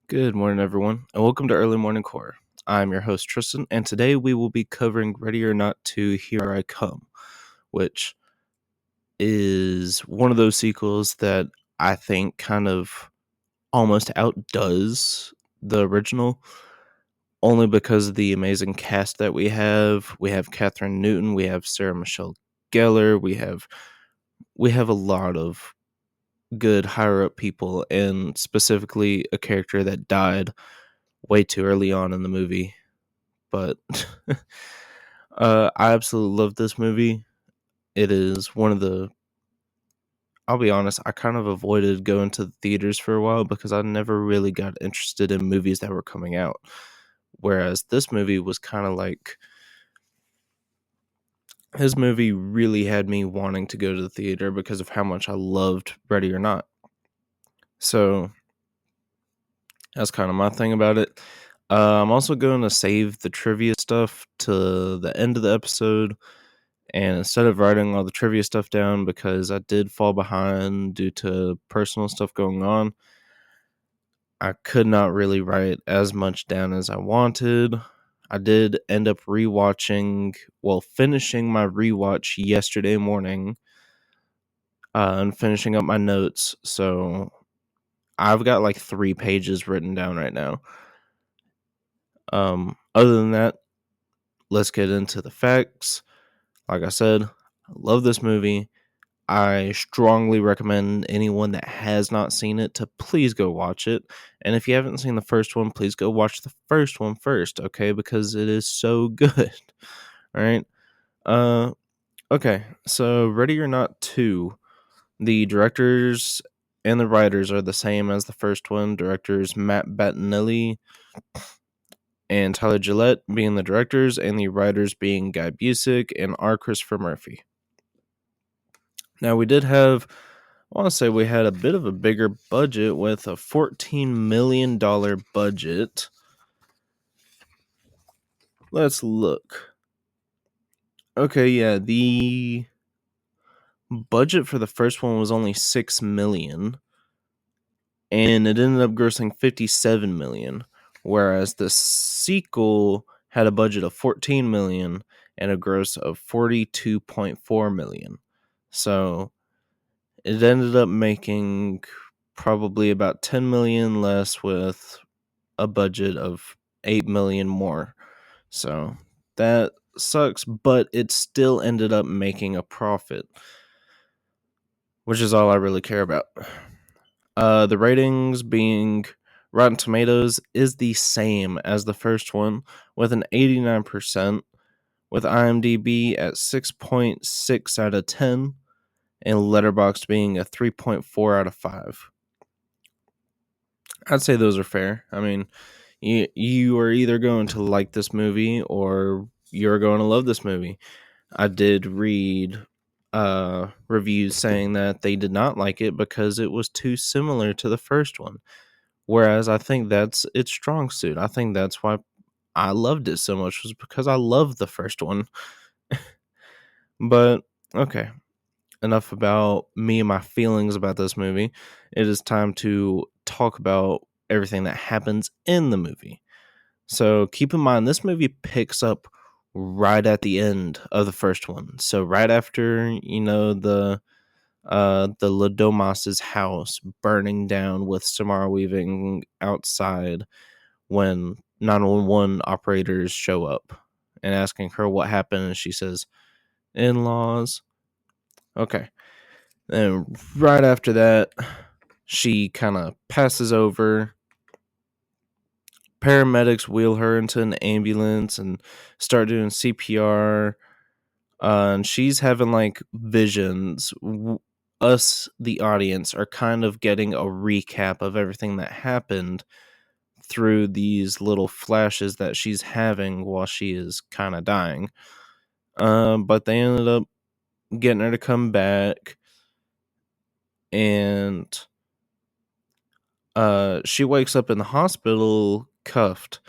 Good morning, everyone, and welcome to Early Morning Core. I'm your host, Tristan, and today we will be covering Ready or Not to Here I Come, which is one of those sequels that I think kind of almost outdoes the original, only because of the amazing cast that we have. We have Catherine Newton, we have Sarah Michelle Gellar, we have a lot of good higher up people, and specifically a character that died way too early on in the movie. But I absolutely love this movie. It is one of the. I'll be honest, I kind of avoided going to the theaters for a while because I never really got interested in movies that were coming out. Whereas this movie was kind of like. His movie really had me wanting to go to the theater because of how much I loved Ready or Not. So that's kind of my thing about it. I'm also going to save the trivia stuff to the end of the episode. And instead of writing all the trivia stuff down, because I did fall behind due to personal stuff going on, I could not really write as much down as I wanted. I did end up finishing my rewatch yesterday morning and finishing up my notes. So I've got like 3 pages written down right now. Other than that, let's get into the facts. Like I said, I love this movie. I strongly recommend anyone that has not seen it to please go watch it. And if you haven't seen the first one, please go watch the first one first, okay? Because it is so good. All right. Okay. So Ready or Not 2, the directors and the writers are the same as the first one. Directors Matt Bettinelli and Tyler Gillette being the directors, and the writers being Guy Busick and R. Christopher Murphy. Now, we did have, I want to say we had a bit of a bigger budget with a $14 million budget. Let's look. Okay, yeah, the budget for the first one was only $6 million, and it ended up grossing $57 million, whereas the sequel had a budget of $14 million and a gross of $42.4 million. So it ended up making probably about $10 million less with a budget of $8 million more. So that sucks, but it still ended up making a profit, which is all I really care about. The ratings being Rotten Tomatoes is the same as the first one with an 89%, with IMDb at 6.6 out of 10, and Letterboxd being a 3.4 out of 5. I'd say those are fair. I mean, you are either going to like this movie or you're going to love this movie. I did read reviews saying that they did not like it because it was too similar to the first one. Whereas I think that's its strong suit. I think that's why I loved it so much, was because I loved the first one. But okay, enough about me and my feelings about this movie. It is time to talk about everything that happens in the movie. So keep in mind, this movie picks up right at the end of the first one. So right after, the Ladomas's house burning down with Samara Weaving outside, when 911 operators show up and asking her what happened, and she says, "In-laws." Okay. And right after that, she kind of passes over. Paramedics wheel her into an ambulance and start doing CPR. And she's having like visions. Us, the audience, are kind of getting a recap of everything that happened through these little flashes that she's having while she is kind of dying. But they ended up getting her to come back, and she wakes up in the hospital cuffed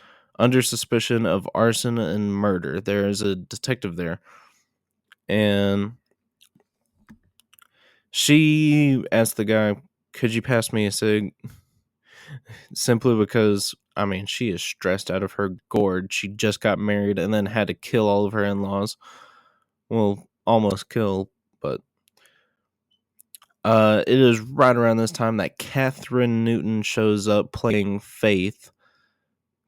under suspicion of arson and murder. There is a detective there, and she asked the guy, "Could you pass me a cig?" simply because, I mean, she is stressed out of her gourd. She just got married and then had to kill all of her in-laws. Well, almost kill, but it is right around this time that Catherine Newton shows up playing Faith,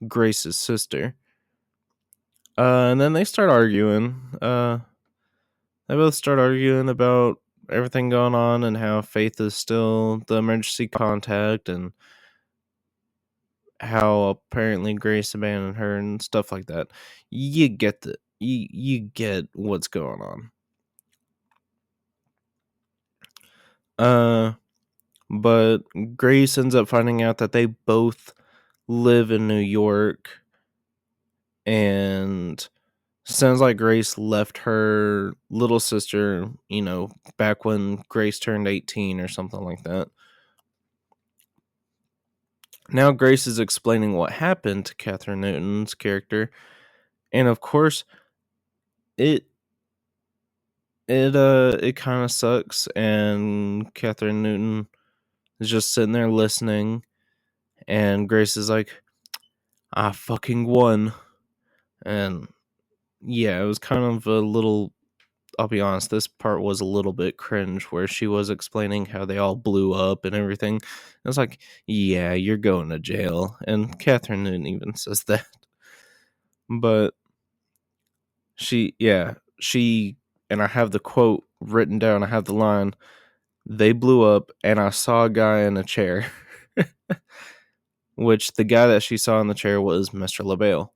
Grace's sister. And then they start arguing. They both start arguing about everything going on and how Faith is still the emergency contact and how apparently Grace abandoned her and stuff like that. You get you get what's going on. But Grace ends up finding out that they both live in New York, and sounds like Grace left her little sister, back when Grace turned 18 or something like that. Now Grace is explaining what happened to Catherine Newton's character, and of course, it kind of sucks, and Catherine Newton is just sitting there listening, and Grace is like, "I fucking won," and yeah, it was kind of a little. I'll be honest, this part was a little bit cringe, where she was explaining how they all blew up and everything. I was like, "Yeah, you're going to jail," and Catherine Newton even says that, but she, and I have the quote written down. I have the line, "They blew up, and I saw a guy in a chair," which the guy that she saw in the chair was Mr. LaBelle.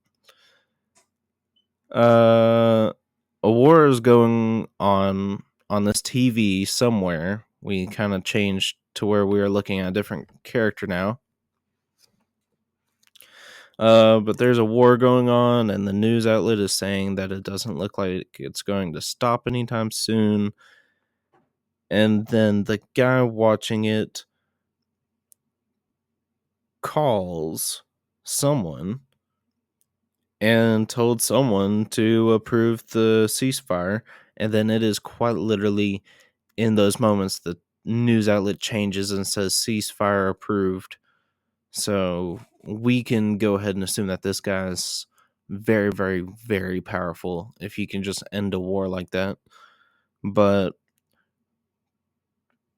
A war is going on this TV somewhere. We kind of changed to where we are looking at a different character now. But there's a war going on, and the news outlet is saying that it doesn't look like it's going to stop anytime soon. And then the guy watching it calls someone and told someone to approve the ceasefire. And then it is quite literally in those moments the news outlet changes and says ceasefire approved. So we can go ahead and assume that this guy's very, very, very powerful if he can just end a war like that. But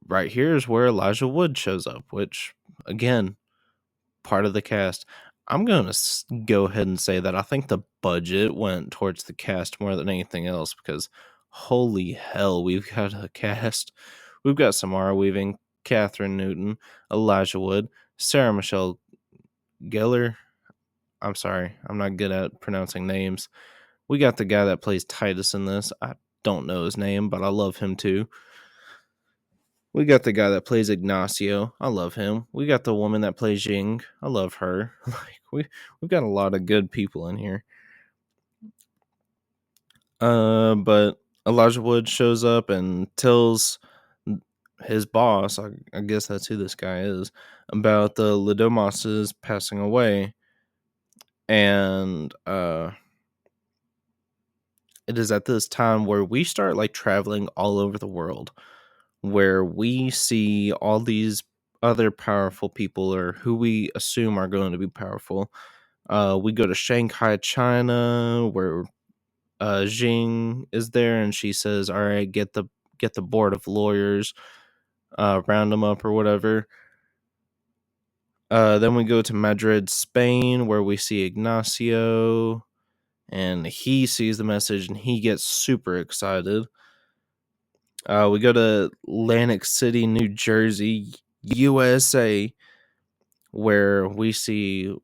right here is where Elijah Wood shows up, which, again, part of the cast. I'm going to go ahead and say that I think the budget went towards the cast more than anything else, because holy hell, we've got a cast. We've got Samara Weaving, Catherine Newton, Elijah Wood, Sarah Michelle Gellar. I'm sorry, I'm not good at pronouncing names. We got the guy that plays Titus in this. I don't know his name, but I love him too. We got the guy that plays Ignacio. I love him. We got the woman that plays Jing. I love her. We've got a lot of good people in here. But Elijah Wood shows up and tells his boss, I guess that's who this guy is, about the Ladomoses passing away. And it is at this time where we start like traveling all over the world, where we see all these other powerful people, or who we assume are going to be powerful. We go to Shanghai, China, where Jing is there, and she says, "All right, get the board of lawyers, round them up or whatever." Then we go to Madrid, Spain, where we see Ignacio, and he sees the message and he gets super excited. We go to Atlantic City, New Jersey, USA, where we see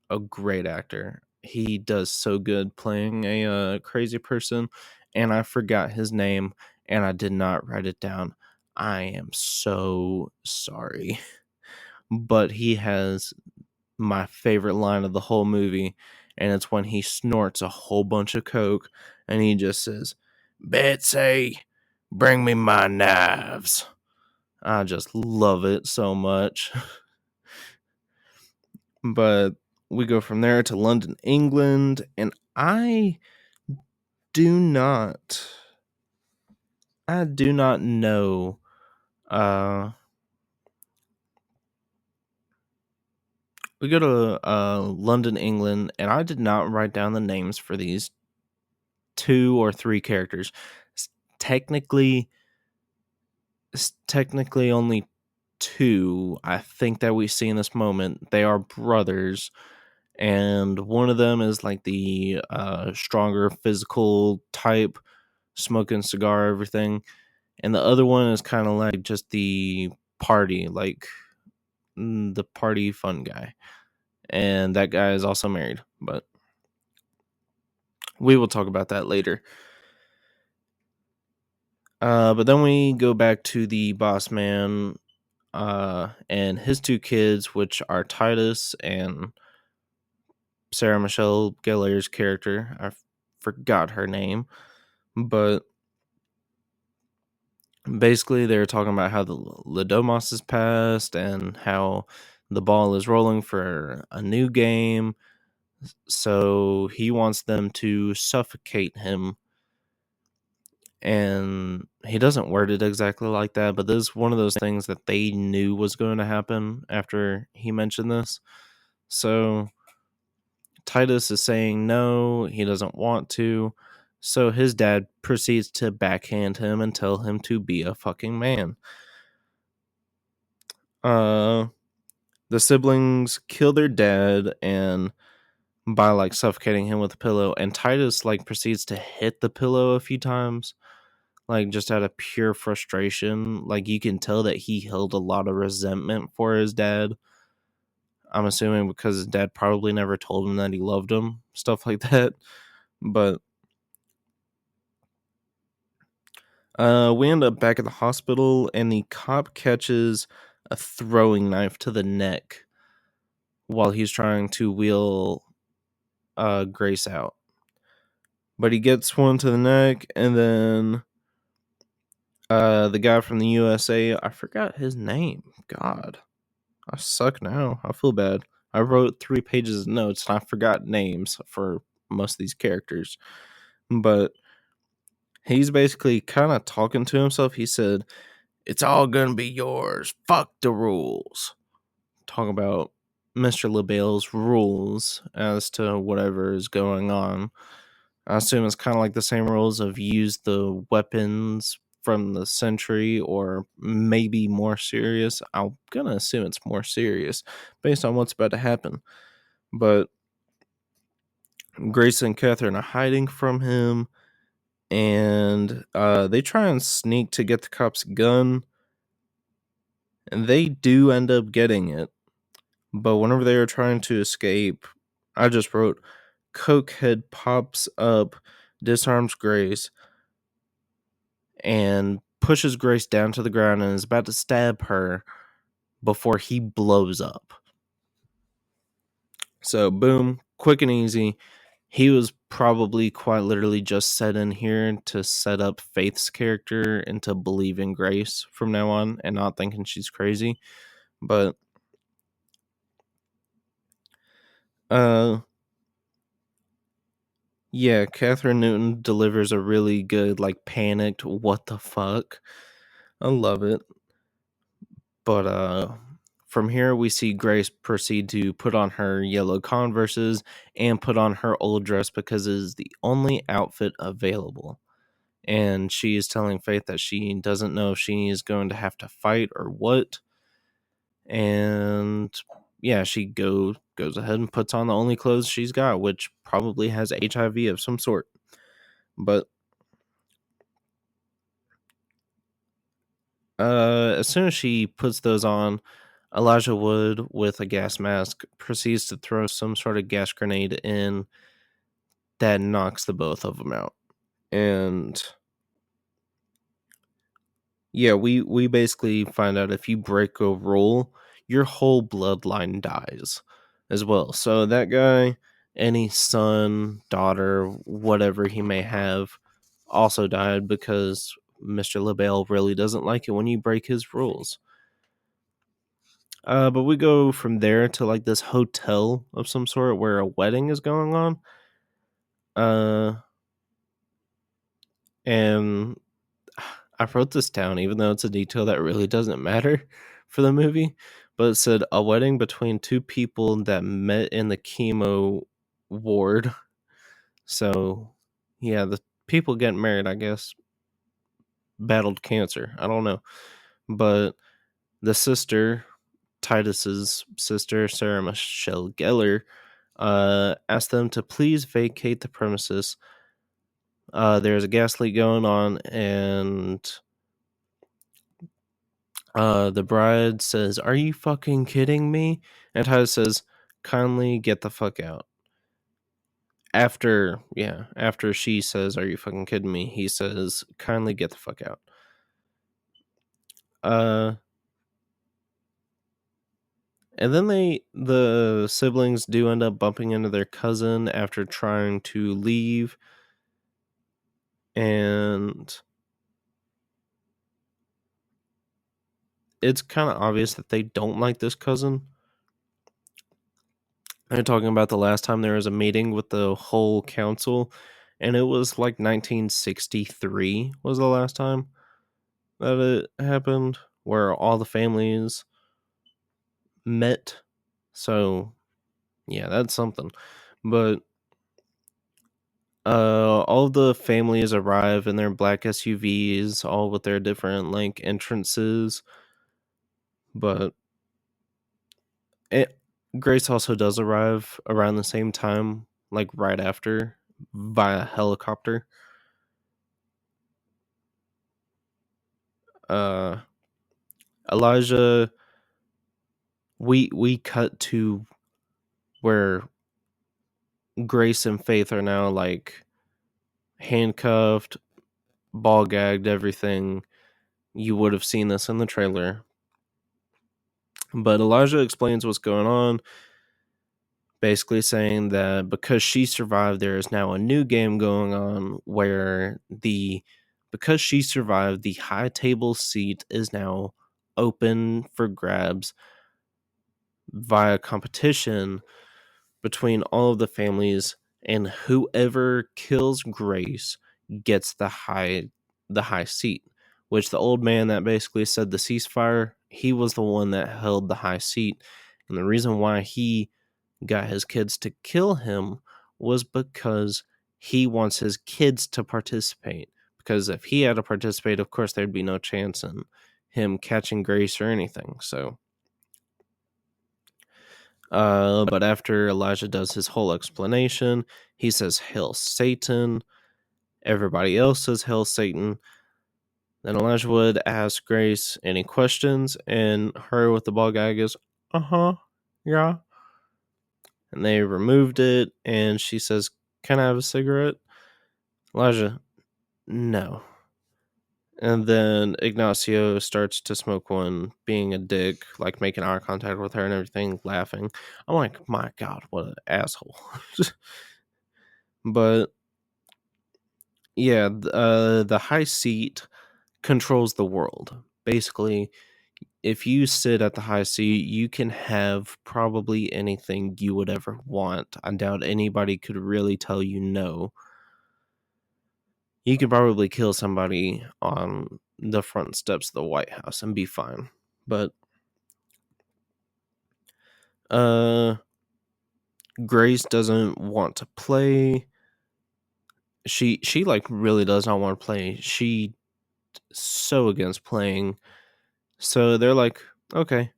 a great actor. He does so good playing a crazy person, and I forgot his name, and I did not write it down. I am so sorry. But he has my favorite line of the whole movie, and it's when he snorts a whole bunch of coke, and he just says, "Betsy, bring me my knives." I just love it so much. But we go from there to London, England, and I do not know We go to London, England, and I did not write down the names for these 2 or 3 characters. It's technically only 2, I think, that we see in this moment. They are brothers, and one of them is like the stronger physical type, smoking cigar, everything, and the other one is kind of like just the party, like the party fun guy, and that guy is also married, but we will talk about that later. But then we go back to the boss man and his 2 kids, which are Titus and Sarah Michelle Gellar's character. I forgot her name, but basically they're talking about how the Ladomos is passed and how the ball is rolling for a new game. So he wants them to suffocate him. And he doesn't word it exactly like that, but this is one of those things that they knew was going to happen after he mentioned this. So Titus is saying no, he doesn't want to. So his dad proceeds to backhand him and tell him to be a fucking man. The siblings kill their dad and by like suffocating him with a pillow, and Titus like proceeds to hit the pillow a few times, like just out of pure frustration. Like you can tell that he held a lot of resentment for his dad. I'm assuming because his dad probably never told him that he loved him, stuff like that. But we end up back at the hospital, and the cop catches a throwing knife to the neck while he's trying to wheel Grace out. But he gets one to the neck, and then the guy from the USA, I forgot his name. God, I suck now. I feel bad. I wrote 3 pages of notes, and I forgot names for most of these characters. But he's basically kind of talking to himself. He said, "It's all gonna be yours. Fuck the rules." Talk about Mr. LaBelle's rules as to whatever is going on. I assume it's kind of like the same rules of use the weapons from the century, or maybe more serious. I'm gonna assume it's more serious based on what's about to happen. But Grace and Catherine are hiding from him, and they try and sneak to get the cop's gun, and they do end up getting it. But whenever they are trying to escape, I just wrote, Cokehead pops up, disarms Grace, and pushes Grace down to the ground and is about to stab her before he blows up. So, boom, quick and easy. He was probably quite literally just set in here to set up Faith's character into believing Grace from now on and not thinking she's crazy. But yeah, Catherine Newton delivers a really good, like, panicked what the fuck. I love it. But from here we see Grace proceed to put on her yellow Converses and put on her old dress because it is the only outfit available. And she is telling Faith that she doesn't know if she is going to have to fight or what. And yeah, she goes ahead and puts on the only clothes she's got, which probably has HIV of some sort. But as soon as she puts those on, Elijah Wood, with a gas mask, proceeds to throw some sort of gas grenade in that knocks the both of them out. And yeah, we basically find out if you break a rule, your whole bloodline dies as well. So that guy, any son, daughter, whatever he may have, also died because Mr. LaBelle really doesn't like it when you break his rules. But we go from there to like this hotel of some sort where a wedding is going on. And I wrote this down, even though it's a detail that really doesn't matter for the movie. but it said a wedding between two people that met in the chemo ward. So, yeah, the people getting married, I guess, battled cancer. I don't know. But the sister, Titus's sister, Sarah Michelle Gellar, asked them to please vacate the premises. There's a gas leak going on, and the bride says, "Are you fucking kidding me?" And Titus says, "Kindly get the fuck out." After she says, "Are you fucking kidding me?" he says, "Kindly get the fuck out." And then the siblings do end up bumping into their cousin after trying to leave, and it's kind of obvious that they don't like this cousin. They're talking about the last time there was a meeting with the whole council, and it was like 1963 was the last time that it happened, where all the families met. So, yeah, that's something. But all of the families arrive in their black SUVs, all with their different like entrances. But Grace also does arrive around the same time, like right after, via helicopter. Uh, Elijah, we cut to where Grace and Faith are now like handcuffed, ball gagged, everything. You would have seen this in the trailer. But Elijah explains what's going on, basically saying that because she survived, there is now a new game going on where because she survived, the high table seat is now open for grabs via competition between all of the families, and whoever kills Grace gets the high seat. Which the old man that basically said the ceasefire, he was the one that held the high seat, and the reason why he got his kids to kill him was because he wants his kids to participate. Because if he had to participate, of course, there'd be no chance in him catching Grace or anything. So, but after Elijah does his whole explanation, he says, "Hail Satan." Everybody else says, "Hail Satan." Then Elijah would ask Grace any questions, and her with the ball gag is, yeah. And they removed it, and she says, "Can I have a cigarette?" Elijah, "No." And then Ignacio starts to smoke one, being a dick, like making eye contact with her and everything, laughing. I'm like, my God, what an asshole. But yeah, the high seat controls the world. Basically, if you sit at the high seat, you can have probably anything you would ever want. I doubt anybody could really tell you no. You could probably kill somebody on the front steps of the White House and be fine. But Grace doesn't want to play. She like really does not want to play. She so against playing. So they're like, okay.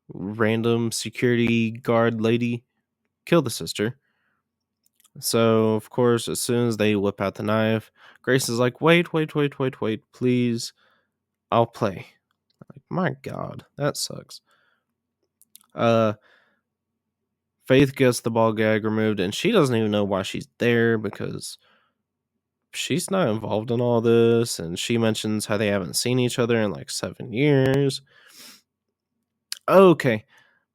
Random security guard lady, kill the sister. So of course, as soon as they whip out the knife, Grace is like, wait, please, I'll play. Like, my God, that sucks. Faith gets the ball gag removed, and she doesn't even know why she's there because she's not involved in all this. And she mentions how they haven't seen each other in like 7 years. Okay,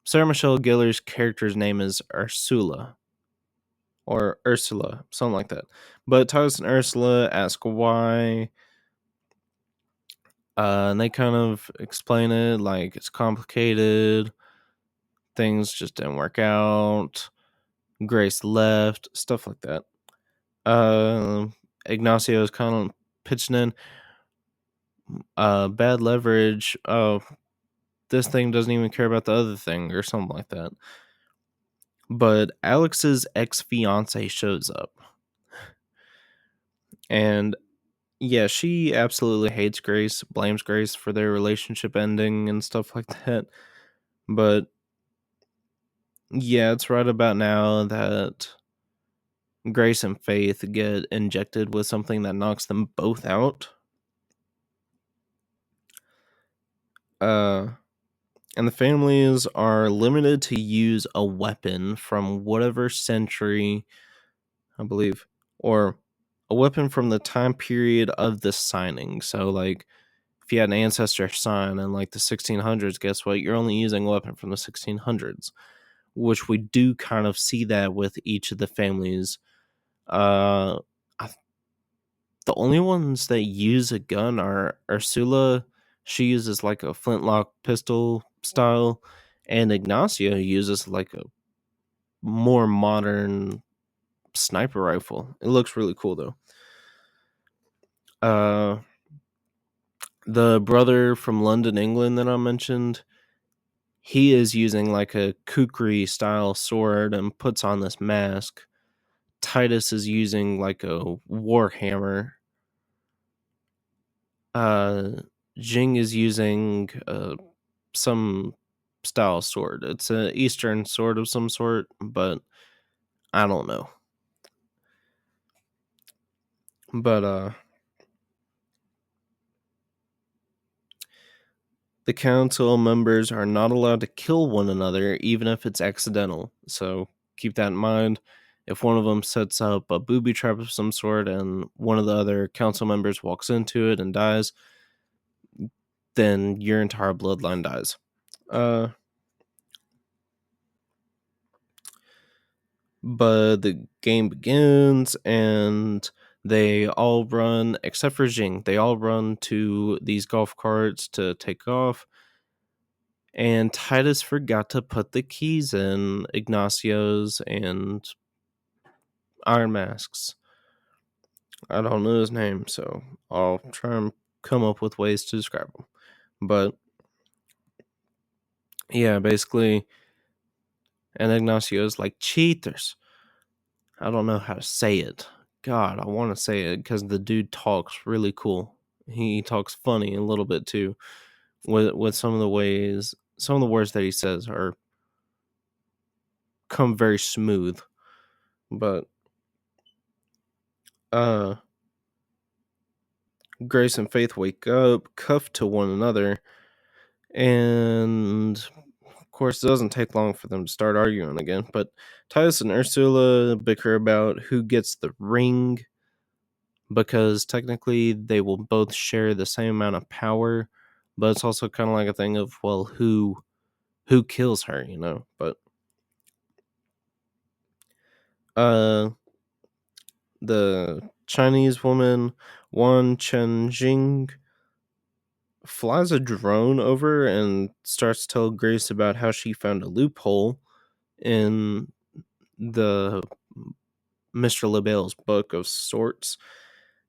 Sarah Michelle Gellar's character's name is Ursula. Or Ursula, something like that. But Titus and Ursula ask why. And they kind of explain it like it's complicated. Things just didn't work out. Grace left, stuff like that. Ignacio is kind of pitching in. Bad leverage. Oh, this thing doesn't even care about the other thing or something like that. But Alex's ex-fiance shows up. And yeah, she absolutely hates Grace, blames Grace for their relationship ending and stuff like that. But yeah, it's right about now that Grace and Faith get injected with something that knocks them both out. And the families are limited to use a weapon from whatever century, I believe, or a weapon from the time period of the signing. So, like, if you had an ancestor sign in like the 1600s, guess what? You're only using a weapon from the 1600s, which we do kind of see that with each of the families. Uh, the only ones that use a gun are Ursula. She uses like a flintlock pistol style, and Ignacio uses like a more modern sniper rifle. It looks really cool though. The brother from London, England that I mentioned, he is using like a kukri style sword and puts on this mask. Titus is using like a war hammer. Jing is using some style sword. It's an Eastern sword of some sort, but I don't know. But the council members are not allowed to kill one another, even if it's accidental. So keep that in mind. If one of them sets up a booby trap of some sort and one of the other council members walks into it and dies, then your entire bloodline dies. But the game begins and they all run, except for Jing, they all run to these golf carts to take off. And Titus forgot to put the keys in Ignacio's and Iron Mask's. I don't know his name, so I'll try and come up with ways to describe him. But yeah, basically, and Ignacio's like, cheaters. I don't know how to say it. God, I want to say it because the dude talks really cool. He talks funny a little bit too, with some of the ways, some of the words that he says are come very smooth. But Grace and Faith wake up, cuffed to one another, and of course, it doesn't take long for them to start arguing again. But Titus and Ursula bicker about who gets the ring because technically they will both share the same amount of power, but it's also kind of like a thing of, well, who kills her, you know? But the Chinese woman Wan Chenjing flies a drone over and starts to tell Grace about how she found a loophole in the Mr. LaBelle's book of sorts,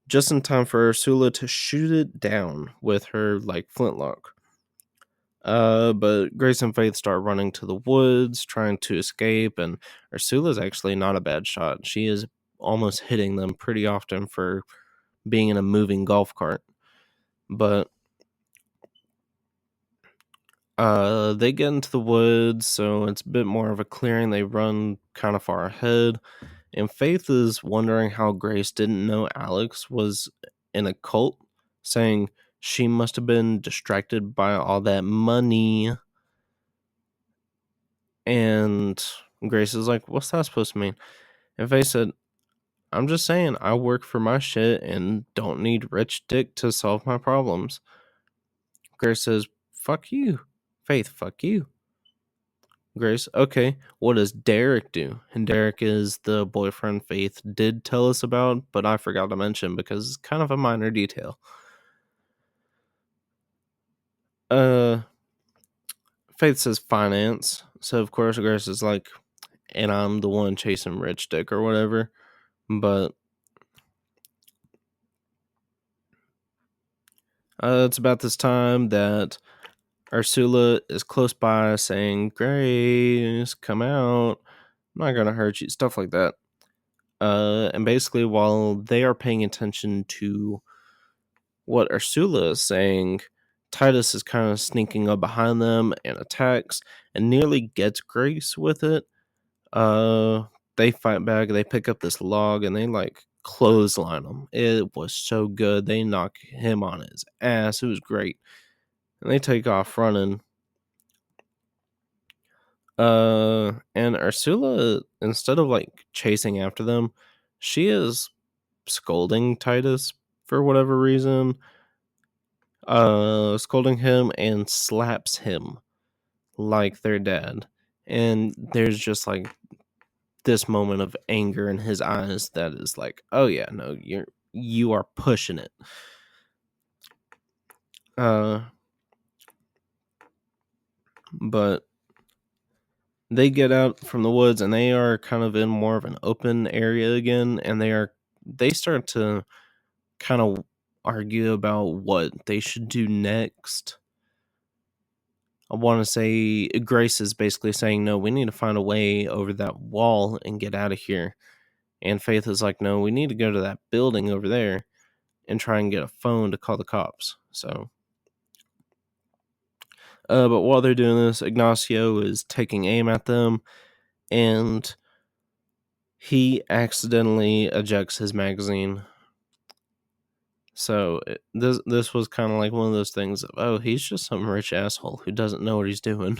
just in time for Ursula to shoot it down with her like flintlock. But Grace and Faith start running to the woods, trying to escape, and Ursula's actually not a bad shot. She is almost hitting them pretty often for being in a moving golf cart. But they get into the woods, so it's a bit more of a clearing. They run kind of far ahead, and Faith is wondering how Grace didn't know Alex was in a cult, saying she must have been distracted by all that money. And Grace is like, what's that supposed to mean? And Faith said, I'm just saying, I work for my shit and don't need rich dick to solve my problems. Grace says, fuck you. Faith, fuck you. Grace, okay, what does Derek do? And Derek is the boyfriend Faith did tell us about, but I forgot to mention because it's kind of a minor detail. Faith says finance. So of course Grace is like, and I'm the one chasing rich dick or whatever. But it's about this time that Ursula is close by saying, Grace, come out. I'm not going to hurt you. Stuff like that. And basically, while they are paying attention to what Ursula is saying, Titus is kind of sneaking up behind them and attacks and nearly gets Grace with it. They fight back. They pick up this log and they clothesline him. It was so good. They knock him on his ass. It was great. And they take off running. And Ursula, instead of chasing after them, she is scolding Titus for whatever reason. Scolding him and slaps him like their dad. And there's just this moment of anger in his eyes that is oh yeah, no, you are pushing it. But they get out from the woods and they are kind of in more of an open area again, and they start to kind of argue about what they should do next. I want to say Grace is basically saying, no, we need to find a way over that wall and get out of here. And Faith is like, no, we need to go to that building over there and try and get a phone to call the cops. So, but while they're doing this, Ignacio is taking aim at them, and he accidentally ejects his magazine. So this was kind of like one of those things of, oh, he's just some rich asshole who doesn't know what he's doing.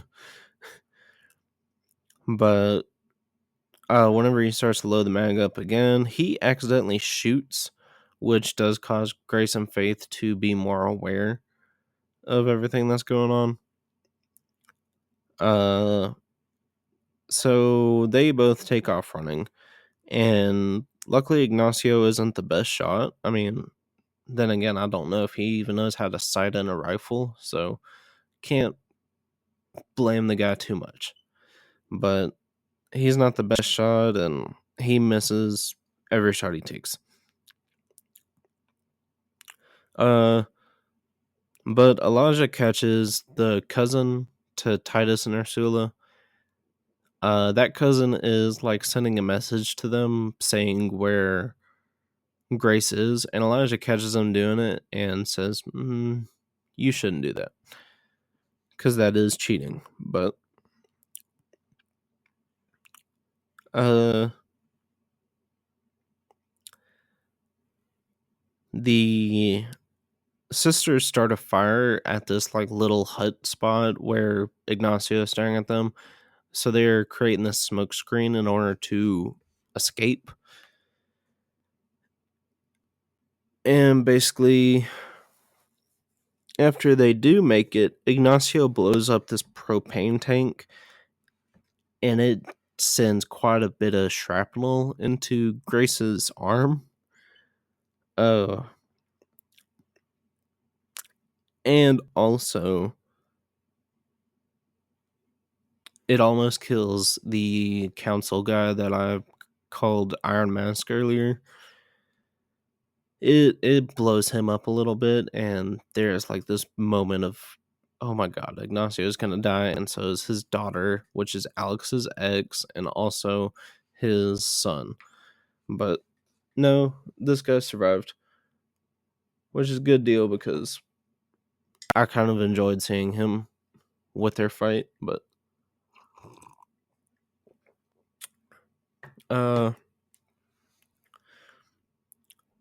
But whenever he starts to load the mag up again, he accidentally shoots, which does cause Grace and Faith to be more aware of everything that's going on. So they both take off running, and luckily Ignacio isn't the best shot. I mean, then again, I don't know if he even knows how to sight in a rifle, so can't blame the guy too much. But he's not the best shot, and he misses every shot he takes. But Elijah catches the cousin to Titus and Ursula. That cousin is sending a message to them saying where Grace is, and Elijah catches them doing it and says, you shouldn't do that, because that is cheating. But the sisters start a fire at this little hut spot where Ignacio is staring at them, so they're creating this smoke screen in order to escape. And basically, after they do make it, Ignacio blows up this propane tank, and it sends quite a bit of shrapnel into Grace's arm. And also, it almost kills the council guy that I called Iron Mask earlier. It blows him up a little bit, and there's this moment of, oh my god, Ignacio is gonna die, and so is his daughter, which is Alex's ex, and also his son. But no, this guy survived, which is a good deal because I kind of enjoyed seeing him with their fight. But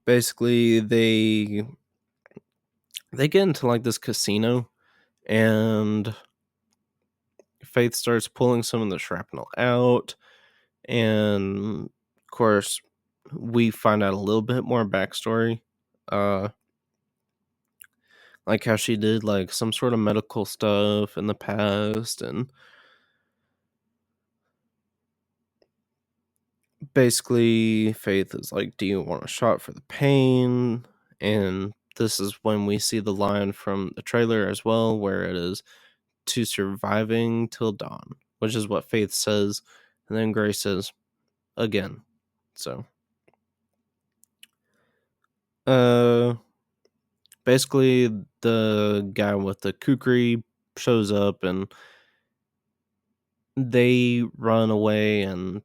basically they get into this casino, and Faith starts pulling some of the shrapnel out, and of course we find out a little bit more backstory, how she did some sort of medical stuff in the past, and basically Faith is do you want a shot for the pain? And this is when we see the line from the trailer as well, where it is to surviving till dawn, which is what Faith says, and then Grace says again. So basically the guy with the kukri shows up and they run away, and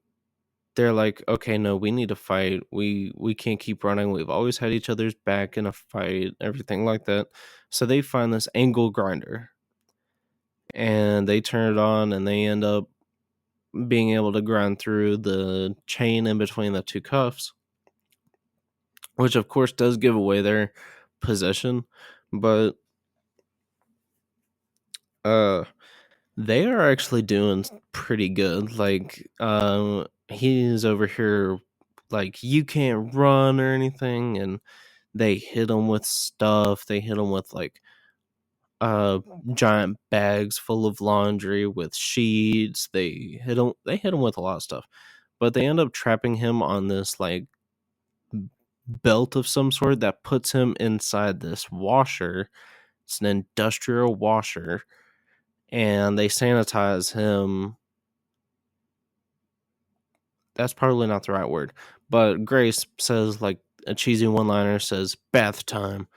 they're like, okay, no, we need to fight. We can't keep running. We've always had each other's back in a fight, everything like that. So they find this angle grinder and they turn it on, and they end up being able to grind through the chain in between the two cuffs, which of course does give away their position, but they are actually doing pretty good. Like, he's over here like, you can't run or anything, and they hit him with stuff. They hit him with like giant bags full of laundry with sheets. They hit him with a lot of stuff. But they end up trapping him on this like belt of some sort that puts him inside this washer. It's an industrial washer, and they sanitize him. That's probably not the right word, but Grace says like a cheesy one-liner, says bath time,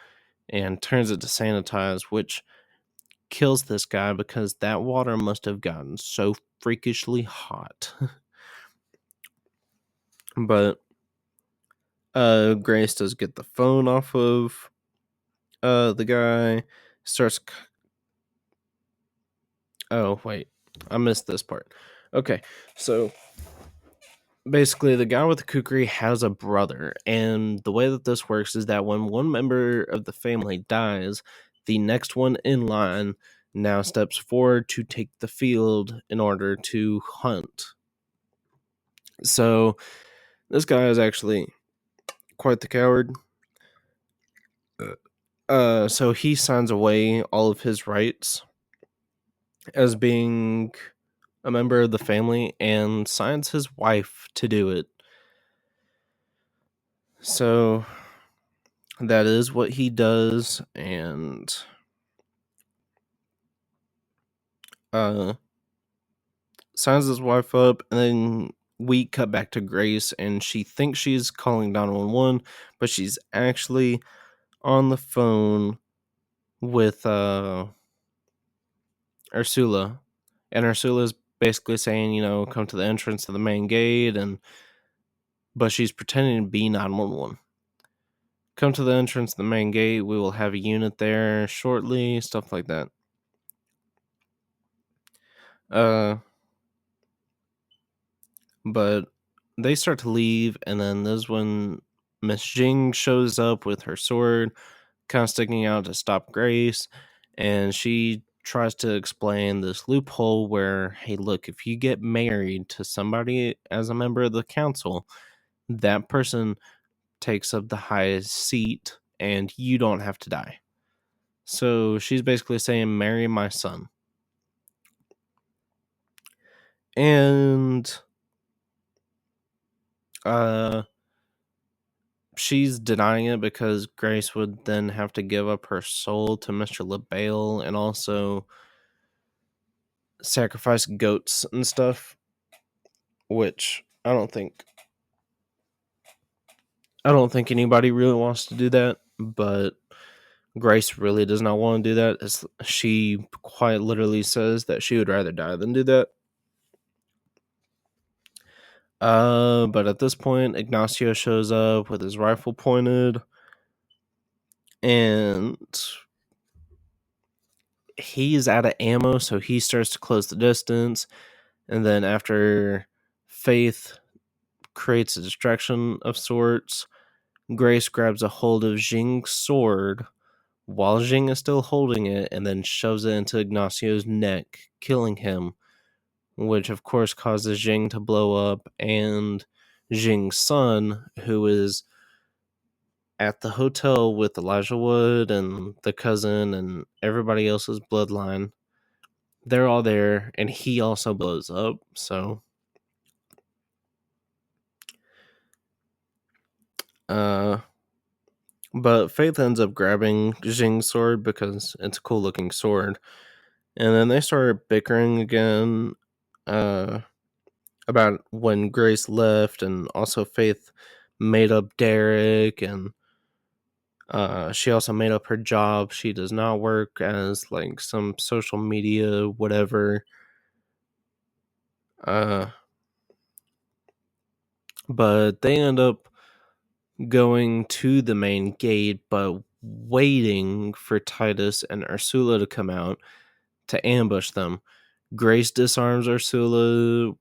and turns it to sanitize, which kills this guy because that water must have gotten so freakishly hot. But Grace does get the phone off of the guy, starts oh wait, I missed this part. Okay, so basically the guy with the kukri has a brother, and the way that this works is that when one member of the family dies, the next one in line now steps forward to take the field in order to hunt. So this guy is actually quite the coward. So he signs away all of his rights as being a member of the family and signs his wife to do it. So that is what he does, and signs his wife up, and then we cut back to Grace, and she thinks she's calling 911, but she's actually on the phone with Ursula, and Ursula's basically saying, come to the entrance to the main gate, but she's pretending to be 911. Come to the entrance to the main gate. We will have a unit there shortly. Stuff like that. But they start to leave, and then this is when Miss Jing shows up with her sword, kind of sticking out to stop Grace, and she tries to explain this loophole where, hey, look, if you get married to somebody as a member of the council, that person takes up the highest seat, and you don't have to die. So she's basically saying, marry my son. And she's denying it because Grace would then have to give up her soul to Mr. LaBelle and also sacrifice goats and stuff, which I don't think anybody really wants to do that, but Grace really does not want to do that. She quite literally says that she would rather die than do that. But at this point, Ignacio shows up with his rifle pointed, and he's out of ammo, so he starts to close the distance. And then after Faith creates a distraction of sorts, Grace grabs a hold of Jing's sword while Jing is still holding it, and then shoves it into Ignacio's neck, killing him, which of course causes Jing to blow up, and Jing's son, who is at the hotel with Elijah Wood and the cousin and everybody else's bloodline, they're all there, and he also blows up. So but Faith ends up grabbing Jing's sword because it's a cool looking sword, and then they start bickering again about when Grace left, and also Faith made up Derek, and She also made up her job. She does not work as like some social media whatever. But they end up going to the main gate, but waiting for Titus and Ursula to come out to ambush them. Grace disarms Ursula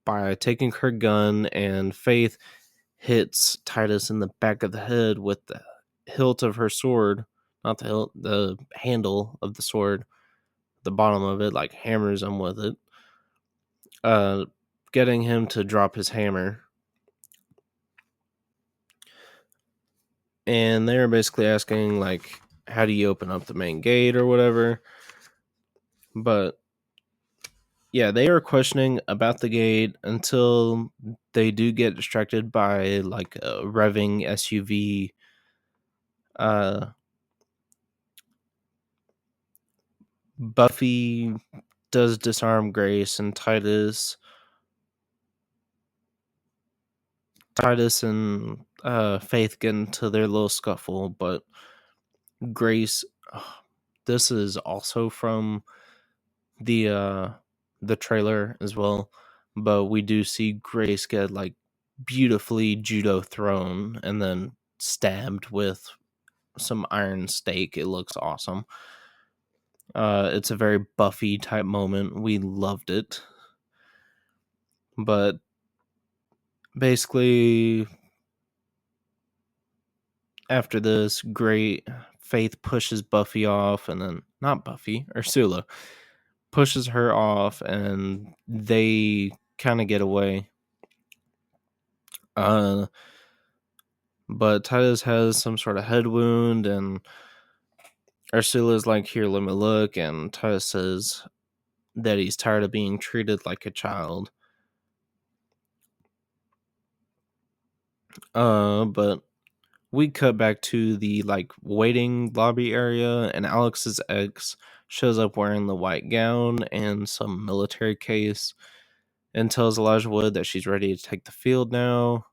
by taking her gun, and Faith hits Titus in the back of the head with the hilt of her sword. Not the hilt, the handle of the sword, the bottom of it, like hammers him with it. Getting him to drop his hammer. And they're basically asking, like, how do you open up the main gate or whatever? But yeah, they are questioning about the gate until they do get distracted by like a revving SUV. Buffy does disarm Grace, and Titus and Faith get into their little scuffle, but Grace, this is also from the trailer as well, but we do see Grace get like beautifully judo thrown and then stabbed with some iron stake. It looks awesome. It's a very Buffy type moment. We loved it. But basically, after this, great Faith pushes Buffy off, and then not Buffy, Ursula pushes her off, and they kind of get away. But Titus has some sort of head wound, and Ursula's like, "Here, let me look." And Titus says that he's tired of being treated like a child. But we cut back to the like waiting lobby area, and Alex's ex shows up wearing the white gown and some military case and tells Elijah Wood that she's ready to take the field now.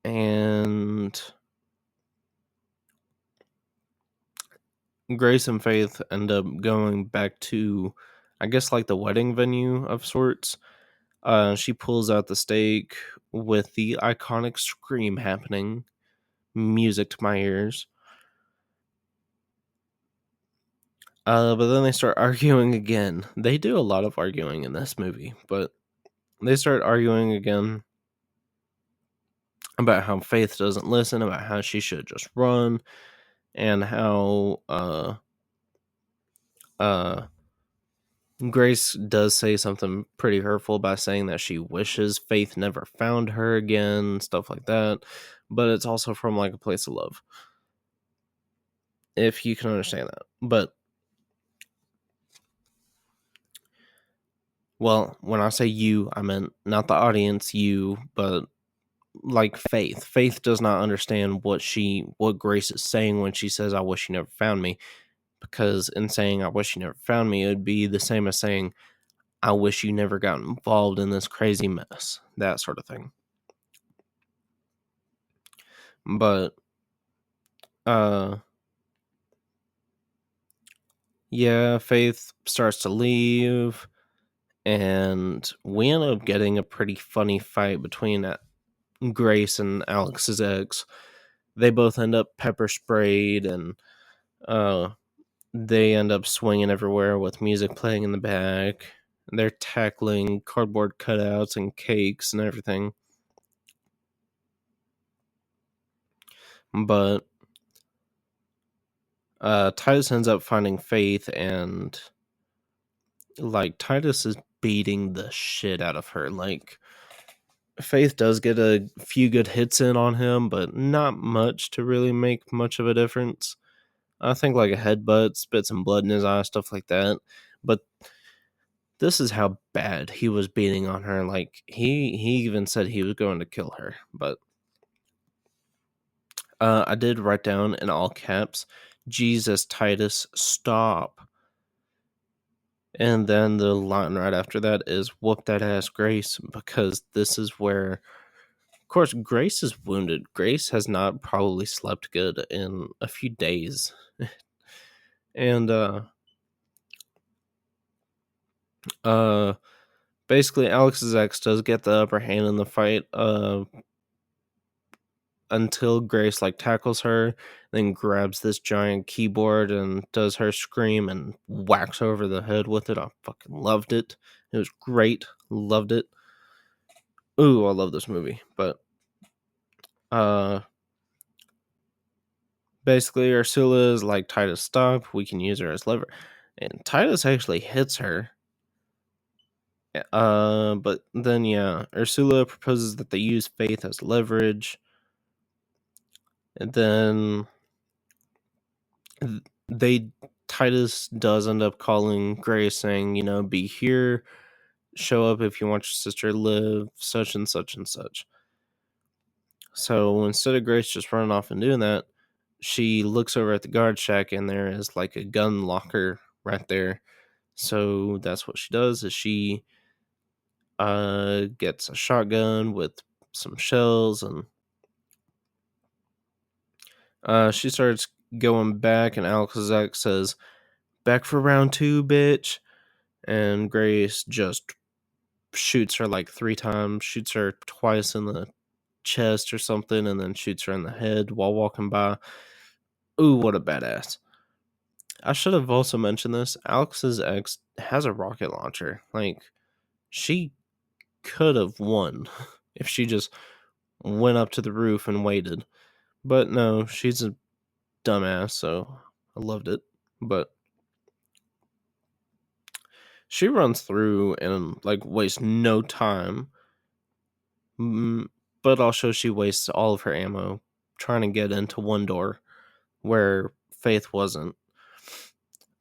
And Grace and Faith end up going back to, I guess, like the wedding venue of sorts. She pulls out the stake with the iconic scream happening, music to my ears. But then they start arguing again. They do a lot of arguing in this movie, but they start arguing again about how Faith doesn't listen, about how she should just run, and how Grace does say something pretty hurtful by saying that she wishes Faith never found her again, stuff like that. But it's also from like a place of love, if you can understand that. But well, when I say you, I meant not the audience, you, but like Faith. Faith does not understand what Grace is saying when she says, "I wish you never found me," because in saying, "I wish you never found me," it would be the same as saying, "I wish you never got involved in this crazy mess," that sort of thing. But yeah, Faith starts to leave, and we end up getting a pretty funny fight between Grace and Alex's ex. They both end up pepper sprayed, and they end up swinging everywhere with music playing in the back. They're tackling cardboard cutouts and cakes and everything. But Titus ends up finding Faith, and like Titus is beating the shit out of her. Like Faith does get a few good hits in on him, but not much to really make much of a difference. I think like a headbutt, spit some blood in his eye, stuff like that. But this is how bad he was beating on her. Like he even said he was going to kill her. But I did write down in all caps, "Jesus, Titus, stop." And then the line right after that is, "Whoop that ass, Grace," because this is where course, Grace is wounded. Grace has not probably slept good in a few days. And basically Alex's ex does get the upper hand in the fight until Grace like tackles her, then grabs this giant keyboard and does her scream and whacks her over the head with it. I fucking loved it. It was great. Loved it. Ooh, I love this movie. But basically Ursula is like, Titus, stop. We can use her as lever. And Titus actually hits her. But then Ursula proposes that they use Faith as leverage. And then Titus does end up calling Grace, saying, be here, show up if you want your sister to live, such and such and such. So instead of Grace just running off and doing that, she looks over at the guard shack and there is like a gun locker right there. So that's what she does, is she gets a shotgun with some shells, and she starts going back, and Alex's ex says, back for round 2, bitch. And Grace just shoots her like 3 times, shoots her twice in the chest or something, and then shoots her in the head while walking by. Ooh, what a badass. I should have also mentioned this. Alex's ex has a rocket launcher. Like, she could have won if she just went up to the roof and waited. But no, she's a dumbass, so I loved it. But she runs through and like wastes no time. But also she wastes all of her ammo trying to get into one door where Faith wasn't.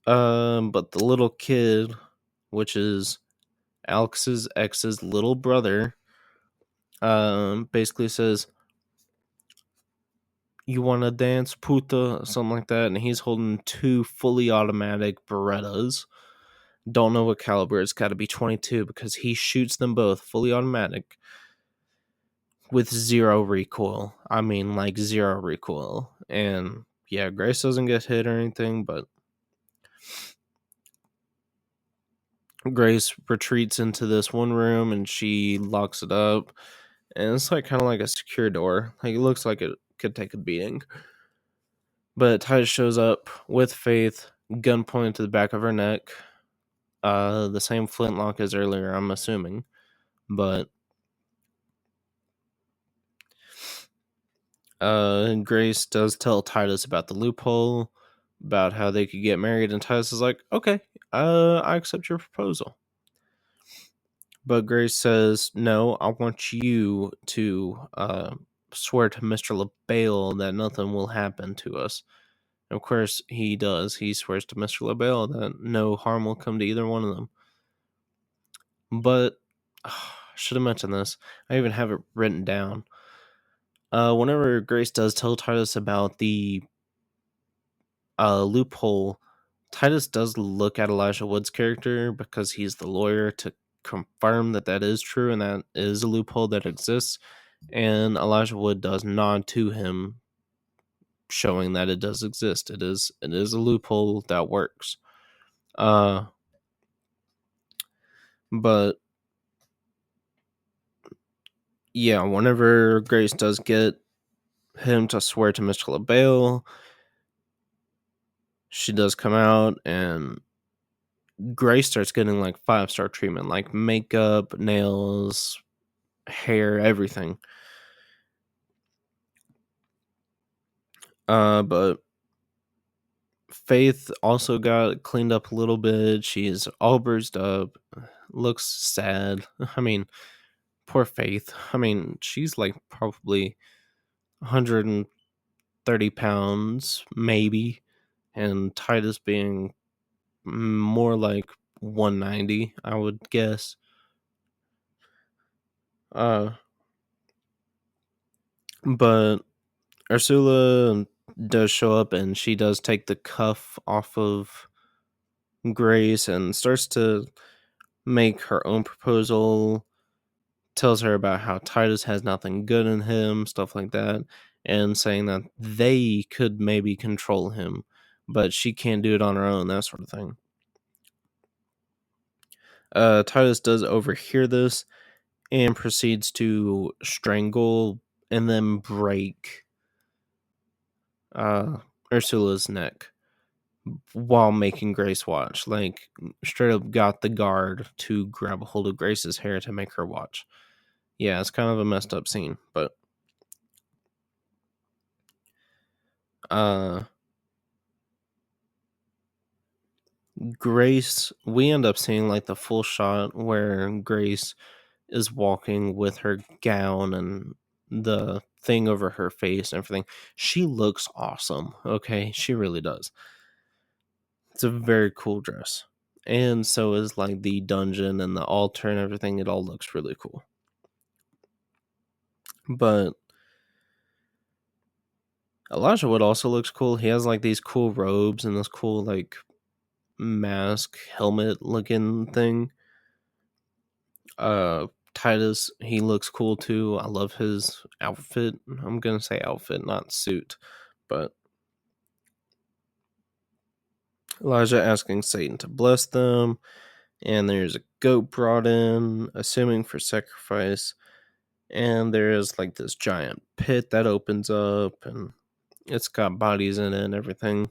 But the little kid, which is Alex's ex's little brother, basically says, you want to dance, puta, something like that, and he's holding 2 fully automatic Berettas. Don't know what caliber. It's got to be 22 because he shoots them both fully automatic with 0 recoil. I mean, like 0 recoil. And yeah, Grace doesn't get hit or anything, but Grace retreats into this one room and she locks it up. And it's like kind of like a secure door. Like, it looks like it could take a beating. But Titus shows up with Faith, gun pointed to the back of her neck. The same flintlock as earlier, I'm assuming. But Grace does tell Titus about the loophole, about how they could get married, and Titus is like, okay, I accept your proposal. But Grace says, no, I want you to swear to Mr. LaBelle that nothing will happen to us. And of course, he does. He swears to Mr. LaBelle that no harm will come to either one of them. But I should have mentioned this. I even have it written down. Whenever Grace does tell Titus about the loophole, Titus does look at Elijah Wood's character because he's the lawyer to confirm that that is true and that is a loophole that exists. And Elijah Wood does nod to him, showing that it does exist. It is a loophole that works. But yeah, whenever Grace does get him to swear to Mr. LaBelle, she does come out and Grace starts getting like 5-star treatment, like makeup, nails, hair, everything. But Faith also got cleaned up a little bit. She's all bruised up, looks sad. I mean, poor Faith. I mean, she's like probably 130 pounds, maybe, and Titus being more like 190, I would guess. But Ursula does show up and she does take the cuff off of Grace and starts to make her own proposal, tells her about how Titus has nothing good in him, stuff like that, and saying that they could maybe control him, but she can't do it on her own, that sort of thing. Titus does overhear this and proceeds to strangle and then break Ursula's neck while making Grace watch. Like, straight up got the guard to grab a hold of Grace's hair to make her watch. Yeah, it's kind of a messed up scene, but Grace, we end up seeing like the full shot where Grace is walking with her gown and the thing over her face and everything. She looks awesome. Okay, she really does. It's a very cool dress. And so is like the dungeon and the altar and everything. It all looks really cool. But Elijah Wood also looks cool. He has like these cool robes and this cool like mask helmet looking thing. Titus, he looks cool too. I love his outfit. I'm gonna say outfit, not suit. But Elijah asking Satan to bless them, and there's a goat brought in, assuming for sacrifice, and there is like this giant pit that opens up, and it's got bodies in it and everything.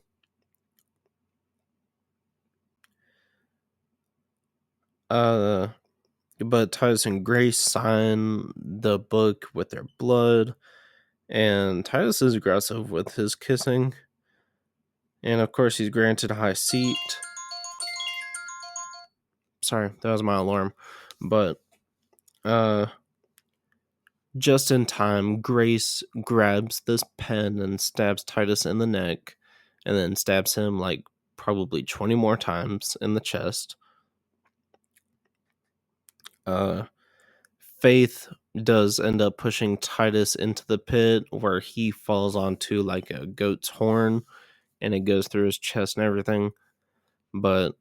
But Titus and Grace sign the book with their blood, and Titus is aggressive with his kissing, and of course he's granted a high seat. Sorry, that was my alarm. But just in time, Grace grabs this pen and stabs Titus in the neck, and then stabs him like probably 20 more times in the chest. Faith does end up pushing Titus into the pit where he falls onto like a goat's horn and it goes through his chest and everything. But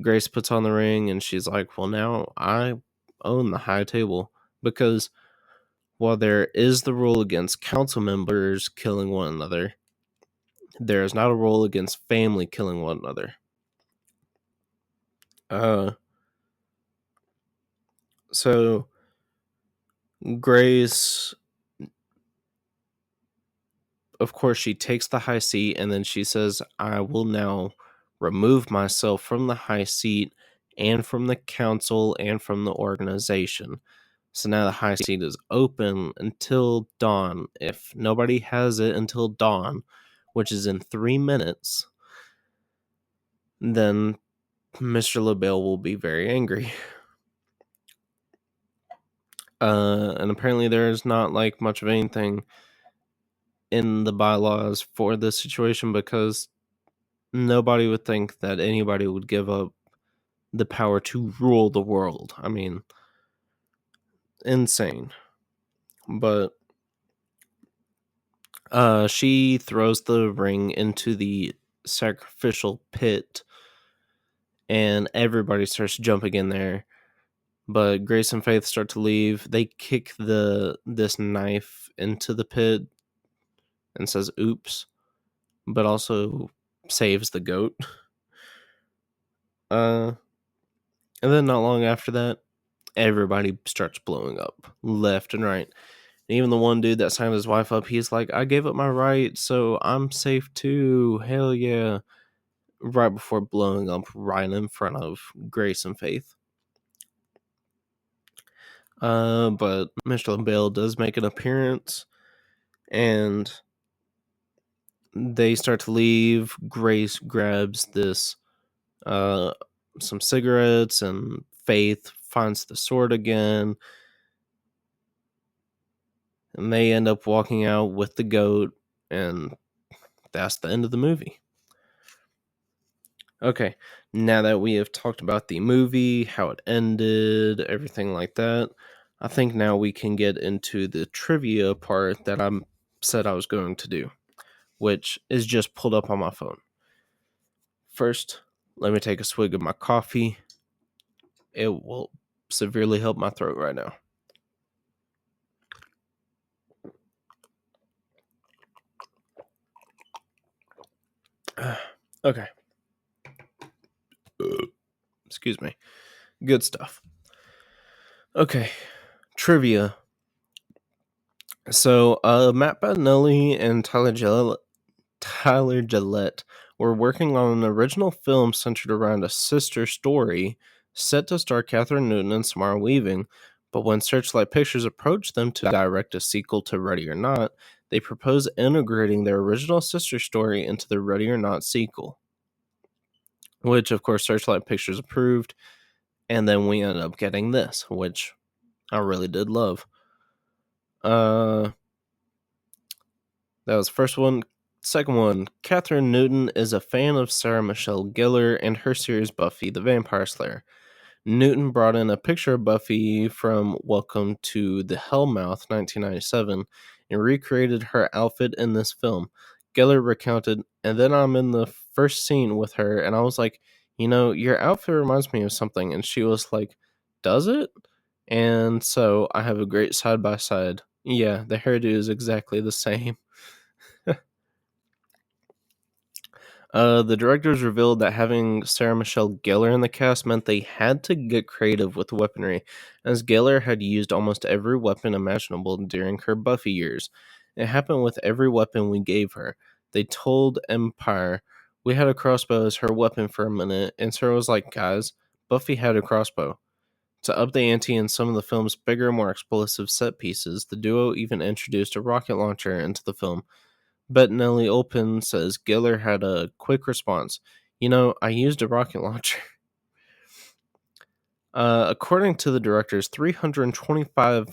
Grace puts on the ring and she's like, well, now I own the high table. Because while there is the rule against council members killing one another, there is not a rule against family killing one another. So Grace, of course, she takes the high seat and then she says, I will now remove myself from the high seat and from the council and from the organization. So now the high seat is open until dawn. If nobody has it until dawn, which is in 3 minutes, then Mr. LaBelle will be very angry. And apparently there's not like much of anything in the bylaws for this situation because nobody would think that anybody would give up the power to rule the world. I mean, insane. But she throws the ring into the sacrificial pit and everybody starts jumping in there. But Grace and Faith start to leave. They kick this knife into the pit and says oops, but also saves the goat. And then not long after that, everybody starts blowing up left and right. And even the one dude that signed his wife up, he's like, I gave up my right, so I'm safe too. Hell yeah. Right before blowing up right in front of Grace and Faith. But Mr. LaBelle does make an appearance, and they start to leave. Grace grabs this, some cigarettes, and Faith finds the sword again. And they end up walking out with the goat, and that's the end of the movie. Okay, now that we have talked about the movie, how it ended, everything like that, I think now we can get into the trivia part that I said I was going to do, which is just pulled up on my phone. First, let me take a swig of my coffee. It will severely help my throat right now. Okay. Excuse me. Good stuff. Okay. Trivia. So, Matt Bettinelli and Tyler Gillette were working on an original film centered around a sister story set to star Catherine Newton and Samara Weaving, but when Searchlight Pictures approached them to direct a sequel to Ready or Not, they proposed integrating their original sister story into the Ready or Not sequel, which of course Searchlight Pictures approved, and then we ended up getting this, which I really did love. That was the first one. Second one, Catherine Newton is a fan of Sarah Michelle Gellar and her series Buffy the Vampire Slayer. Newton brought in a picture of Buffy from Welcome to the Hellmouth 1997 and recreated her outfit in this film. Gellar recounted, and then I'm in the first scene with her, and I was like, your outfit reminds me of something. And she was like, does it? And so I have a great side by side. Yeah, the hairdo is exactly the same. The directors revealed that having Sarah Michelle Gellar in the cast meant they had to get creative with weaponry, as Gellar had used almost every weapon imaginable during her Buffy years. It happened with every weapon we gave her. They told Empire, we had a crossbow as her weapon for a minute, and Sarah was like, guys, Buffy had a crossbow. To up the ante in some of the film's bigger, more explosive set pieces, the duo even introduced a rocket launcher into the film. Bettinelli Open says Gellar had a quick response. I used a rocket launcher. According to the directors, 325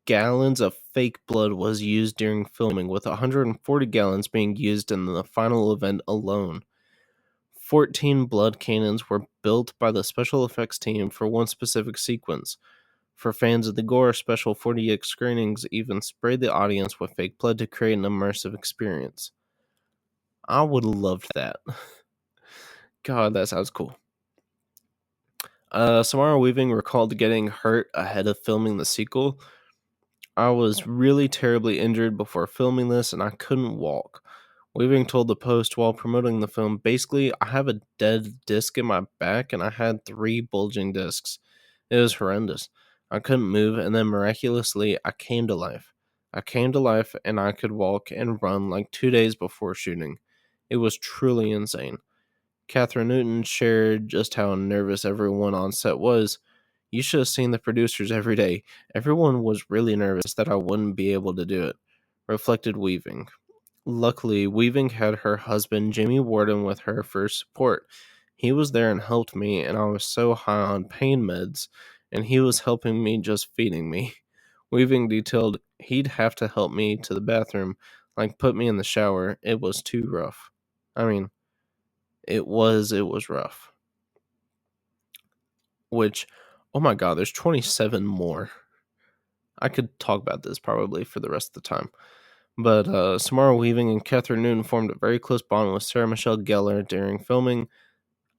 gallons of fake blood was used during filming, with 140 gallons being used in the final event alone. 14 blood cannons were built by the special effects team for one specific sequence. For fans of the gore, special 4DX screenings even sprayed the audience with fake blood to create an immersive experience. I would have loved that. God, that sounds cool. Samara Weaving recalled getting hurt ahead of filming the sequel. I was really terribly injured before filming this and I couldn't walk. Weaving told the Post while promoting the film, basically, I have a dead disc in my back and I had 3 bulging discs. It was horrendous. I couldn't move, and then miraculously, I came to life. I came to life and I could walk and run like 2 days before shooting. It was truly insane. Catherine Newton shared just how nervous everyone on set was. You should have seen the producers every day. Everyone was really nervous that I wouldn't be able to do it, reflected Weaving. Luckily, Weaving had her husband Jimmy Warden with her for support. He was there and helped me, and I was so high on pain meds, and he was helping me just feeding me. Weaving detailed he'd have to help me to the bathroom, like put me in the shower. It was too rough. I mean, it was rough. Which, oh my god, there's 27 more. I could talk about this probably for the rest of the time. But Samara Weaving and Catherine Newton formed a very close bond with Sarah Michelle Gellar during filming.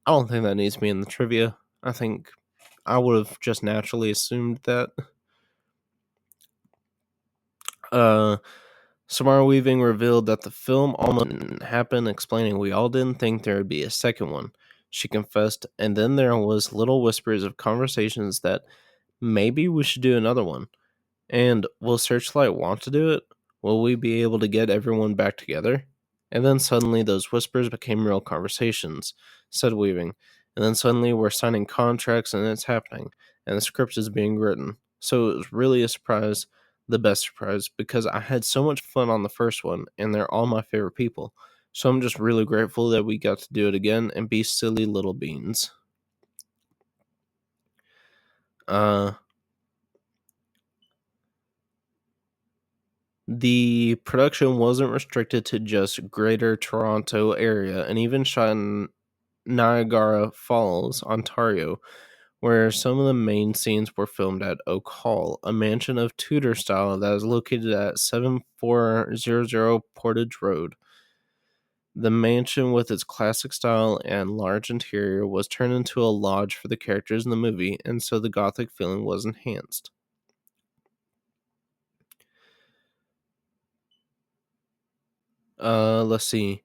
I don't think that needs to be in the trivia. I think I would have just naturally assumed that. Samara Weaving revealed that the film almost didn't happen, explaining we all didn't think there would be a second one. She confessed, and then there was little whispers of conversations that maybe we should do another one. And will Searchlight want to do it? Will we be able to get everyone back together? And then suddenly those whispers became real conversations, said Weaving. And then suddenly we're signing contracts and it's happening, and the script is being written. So it was really a surprise, the best surprise, because I had so much fun on the first one, and they're all my favorite people. So I'm just really grateful that we got to do it again and be silly little beans. The production wasn't restricted to just Greater Toronto area and even shot in Niagara Falls, Ontario, where some of the main scenes were filmed at Oak Hall, a mansion of Tudor style that is located at 7400 Portage Road. The mansion, with its classic style and large interior, was turned into a lodge for the characters in the movie, and so the gothic feeling was enhanced. Let's see.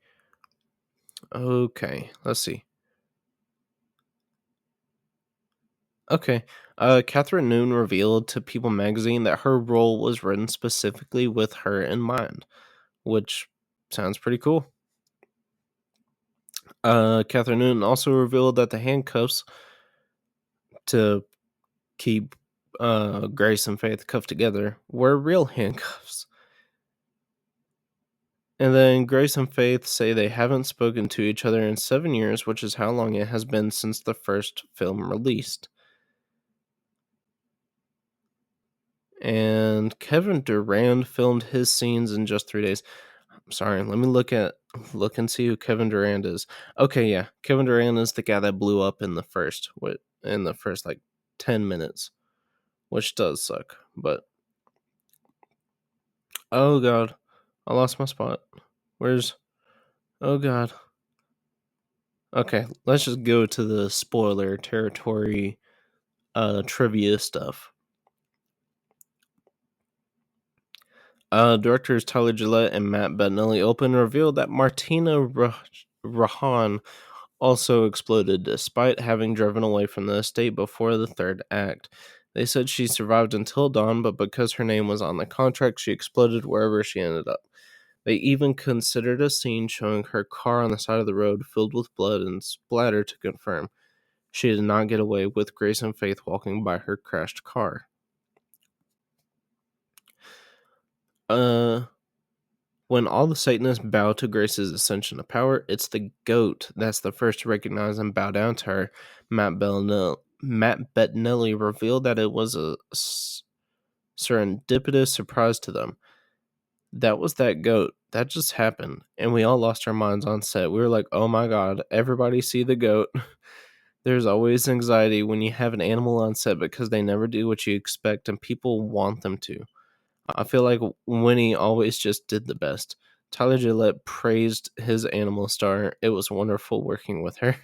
Okay, let's see. Okay. Catherine Noon revealed to People magazine that her role was written specifically with her in mind, which sounds pretty cool. Catherine Newton also revealed that the handcuffs to keep Grace and Faith cuffed together were real handcuffs. And then Grace and Faith say they haven't spoken to each other in 7 years, which is how long it has been since the first film released. And Kevin Durand filmed his scenes in just 3 days. Sorry, let me look and see who Kevin Durand is. Okay, yeah, Kevin Durand is the guy that blew up in the first like 10 minutes, which does suck. But oh god, I lost my spot. Where's oh god. Okay, let's just go to the spoiler territory trivia stuff. Directors Tyler Gillette and Matt Bettinelli open revealed that Martina Rahan also exploded despite having driven away from the estate before the third act. They said she survived until dawn, but because her name was on the contract, she exploded wherever she ended up. They even considered a scene showing her car on the side of the road filled with blood and splatter to confirm she did not get away with Grace and Faith walking by her crashed car. When all the Satanists bow to Grace's ascension to power, it's the goat that's the first to recognize and bow down to her. Matt Bettinelli revealed that it was a serendipitous surprise to them. That was that goat. That just happened. And we all lost our minds on set. We were like, oh my god, everybody see the goat. There's always anxiety when you have an animal on set because they never do what you expect and people want them to. I feel like Winnie always just did the best. Tyler Gillette praised his animal star. It was wonderful working with her.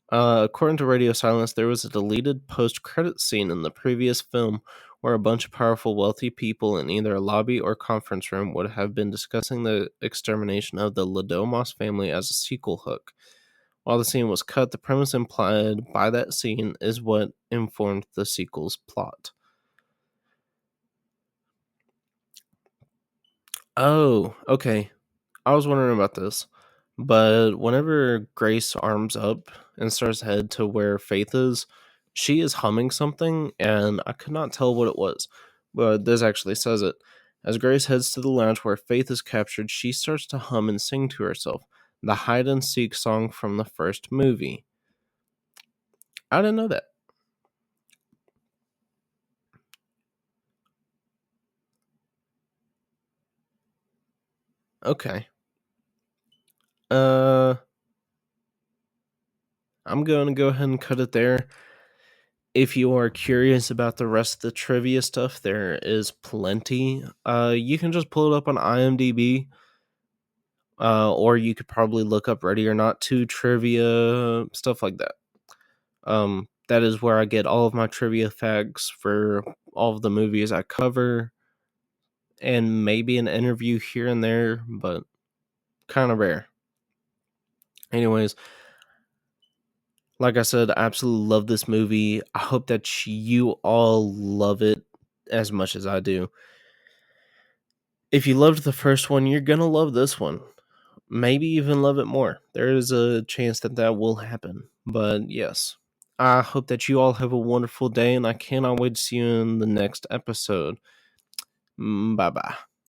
According to Radio Silence, there was a deleted post-credit scene in the previous film where a bunch of powerful, wealthy people in either a lobby or conference room would have been discussing the extermination of the Ladomos family as a sequel hook. While the scene was cut, the premise implied by that scene is what informed the sequel's plot. Oh, okay. I was wondering about this, but whenever Grace arms up and starts to head to where Faith is, she is humming something, and I could not tell what it was. But this actually says it. As Grace heads to the lounge where Faith is captured, she starts to hum and sing to herself, the hide and seek song from the first movie. I didn't know that. Okay. I'm going to go ahead and cut it there. If you are curious about the rest of the trivia stuff, there is plenty. You can just pull it up on IMDb, or you could probably look up Ready or Not 2 trivia, stuff like that. That is where I get all of my trivia facts for all of the movies I cover, and maybe an interview here and there, but kind of rare. Anyways, like I said, I absolutely love this movie. I hope that you all love it as much as I do. If you loved the first one, you're going to love this one. Maybe even love it more. There is a chance that that will happen. But yes, I hope that you all have a wonderful day, and I cannot wait to see you in the next episode. Bye bye.